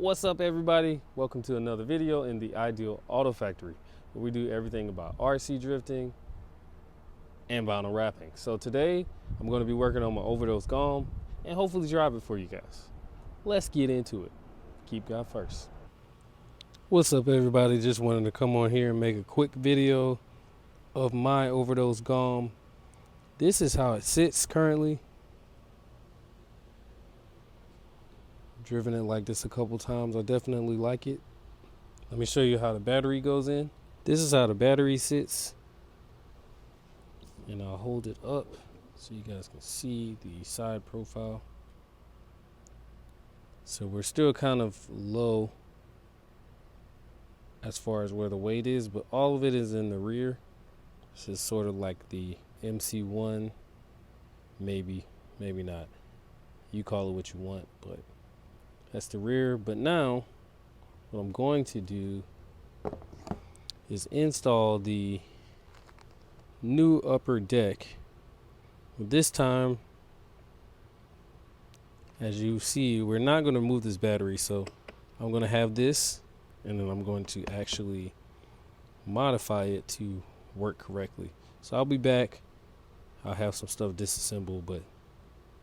What's up, everybody? Welcome to another video in the Ideal Auto Factory, where we do everything about RC drifting and vinyl wrapping. So today I'm going to be working on my overdose Galm and hopefully drive it for you guys. Let's get into it. Keep God first. What's up, everybody? Just wanted to come on here and make a quick video of my overdose Galm. This is how it sits currently. Driven it like this a couple times. I definitely like it. Let me show you how the battery goes in. This is how the battery sits, and I'll hold it up so you guys can see the side profile. So we're still kind of low as far as where the weight is, but all of it is in the rear. This is sort of like the MC1, maybe not. You call it what you want, but that's the rear. But now what I'm going to do is install the new upper deck. This time, as you see, we're not going to move this battery, so I'm going to have this, and then I'm going to actually modify it to work correctly. So I'll be back. I'll have some stuff disassembled, but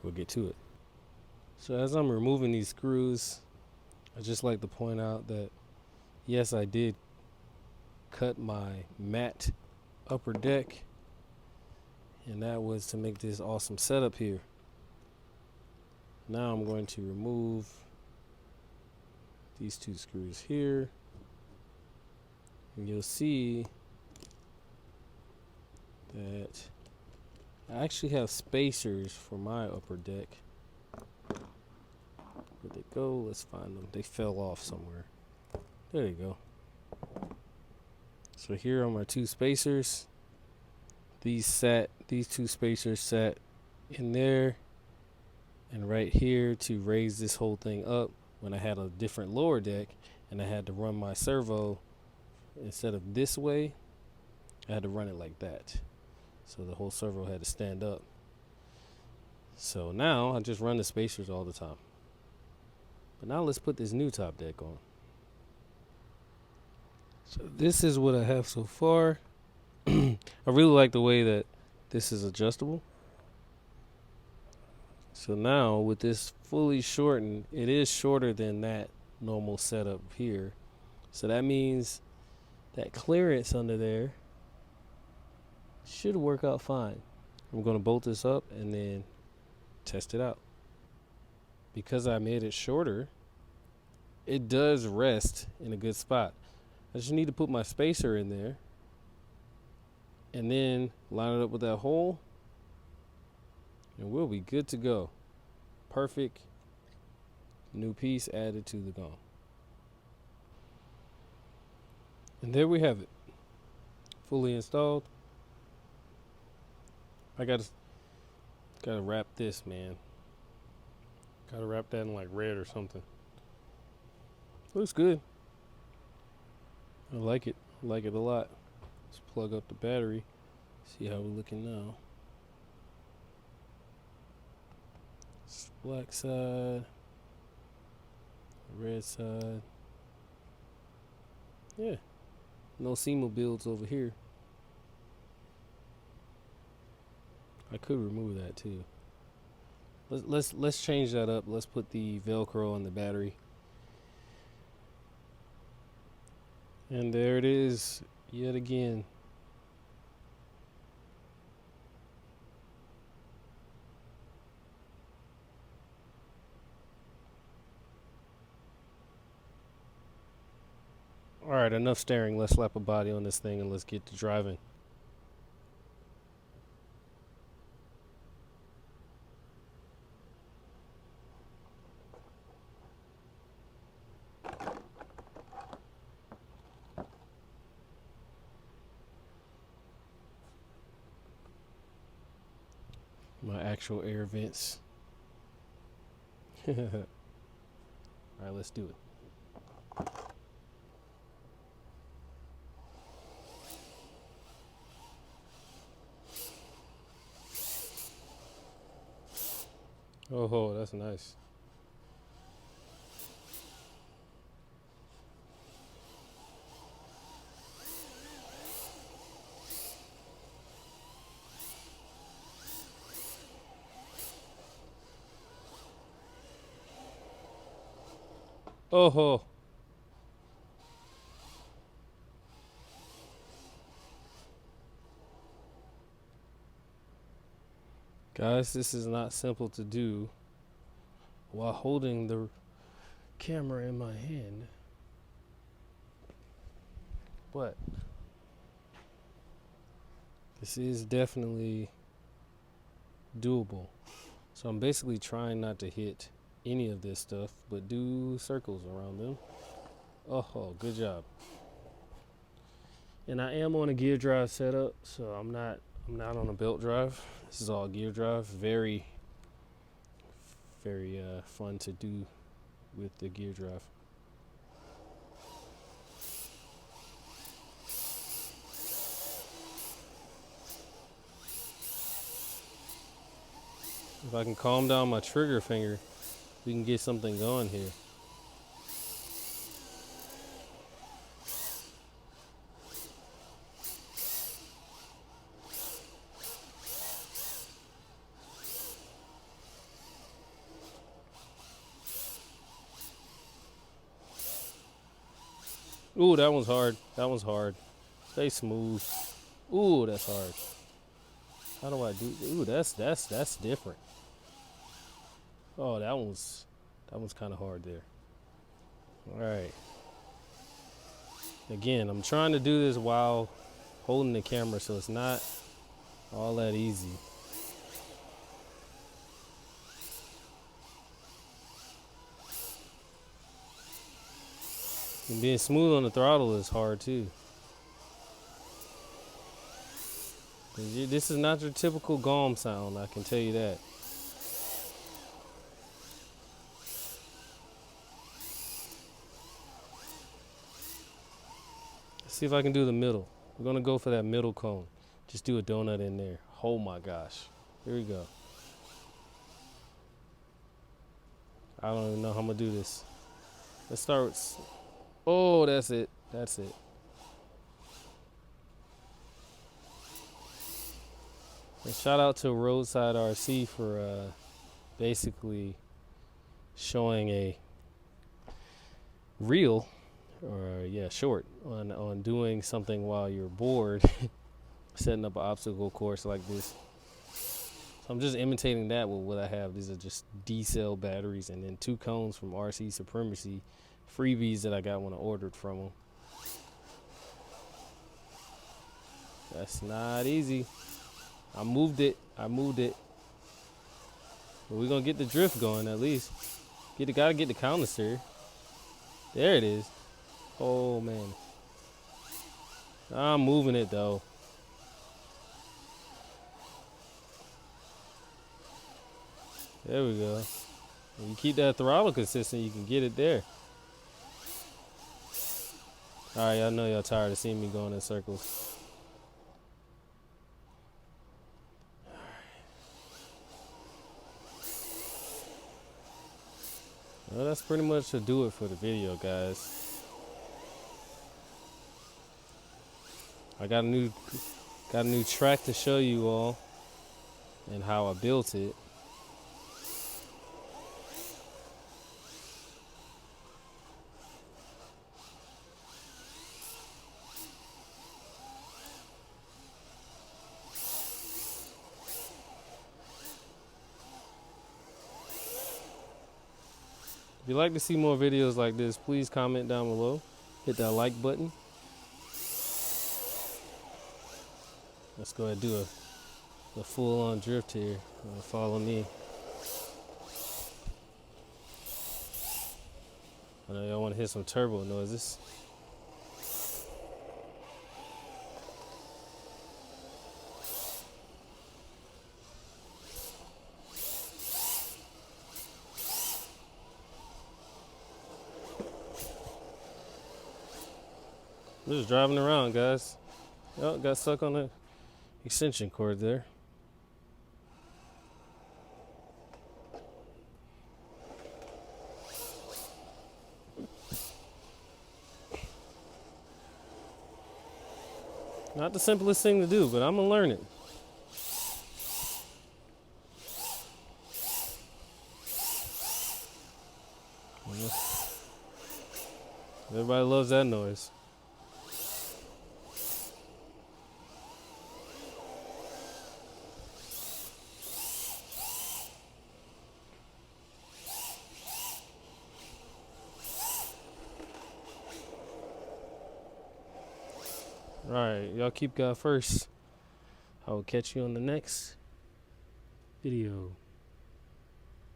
we'll get to it. So as I'm removing these screws, I just like to point out that yes, I did cut my matte upper deck, and that was to make this awesome setup here. Now I'm going to remove these two screws here, and you'll see that I actually have spacers for my upper deck. Where'd they go? Let's find them. They fell off somewhere. There you go. So here are my two spacers. These two spacers sat in there and right here to raise this whole thing up when I had a different lower deck and I had to run my servo instead of this way. I had to run it like that. So the whole servo had to stand up. So now I just run the spacers all the time. But now let's put this new top deck on. So this is what I have so far. I really like the way that this is adjustable. So now with this fully shortened, it is shorter than that normal setup here. So that means that clearance under there should work out fine. I'm going to bolt this up and then test it out. Because I made it shorter, it does rest in a good spot. I just need to put my spacer in there and then line it up with that hole, and we'll be good to go. Perfect new piece added to the Galm. And there we have it, fully installed. I gotta wrap this, man. Gotta wrap that in like red or something. Looks good. I like it. I like it a lot. Let's plug up the battery. See how we're looking now. It's the black side, the red side. Yeah. No SEMA builds over here. I could remove that too. Let's change that up. Let's put the Velcro on the battery. And there it is, yet again. All right, enough staring. Let's slap a body on this thing and let's get to driving. My actual air vents. All right, let's do it. Oh, that's nice. Oh, guys, this is not simple to do while holding the camera in my hand. But this is definitely doable. So I'm basically trying not to hit any of this stuff, but do circles around them. Oh, good job. And I am on a gear drive setup, so I'm not on a belt drive. This is all gear drive. Very, very fun to do with the gear drive. If I can calm down my trigger finger, we can get something going here. Ooh, that one's hard. That one's hard. Stay smooth. Ooh, that's hard. How do I do? Ooh, that's different. Oh, that one's kind of hard there. All right. Again, I'm trying to do this while holding the camera, so it's not all that easy. And being smooth on the throttle is hard too. This is not your typical Galm sound, I can tell you that. Let's see if I can do the middle. We're gonna go for that middle cone. Just do a donut in there. Oh my gosh. Here we go. I don't even know how I'm gonna do this. Let's start with, oh, that's it. That's it. And shout out to Roadside RC for basically showing a reel, or short on doing something while you're bored, setting up an obstacle course like this. So I'm just imitating that with what I have. These are just D-cell batteries and then 2 cones from RC Supremacy, freebies that I got when I ordered from them. That's not easy. I moved it. But we're gonna get the drift going at least. Gotta get the counter steer. There it is. Oh man. I'm moving it though. There we go. When you keep that throttle consistent, you can get it there. Alright, I know y'all tired of seeing me going in circles. Well, that's pretty much to do it for the video, guys. I got a new track to show you all and how I built it. If you'd like to see more videos like this, please comment down below. Hit that like button. Let's go ahead and do a full-on drift here. Follow me. I know y'all want to hear some turbo noises. We're just driving around, guys. Oh, got stuck on the extension cord there. Not the simplest thing to do, but I'm gonna learn it. Everybody loves that noise. Alright, y'all keep God first. I will catch you on the next video.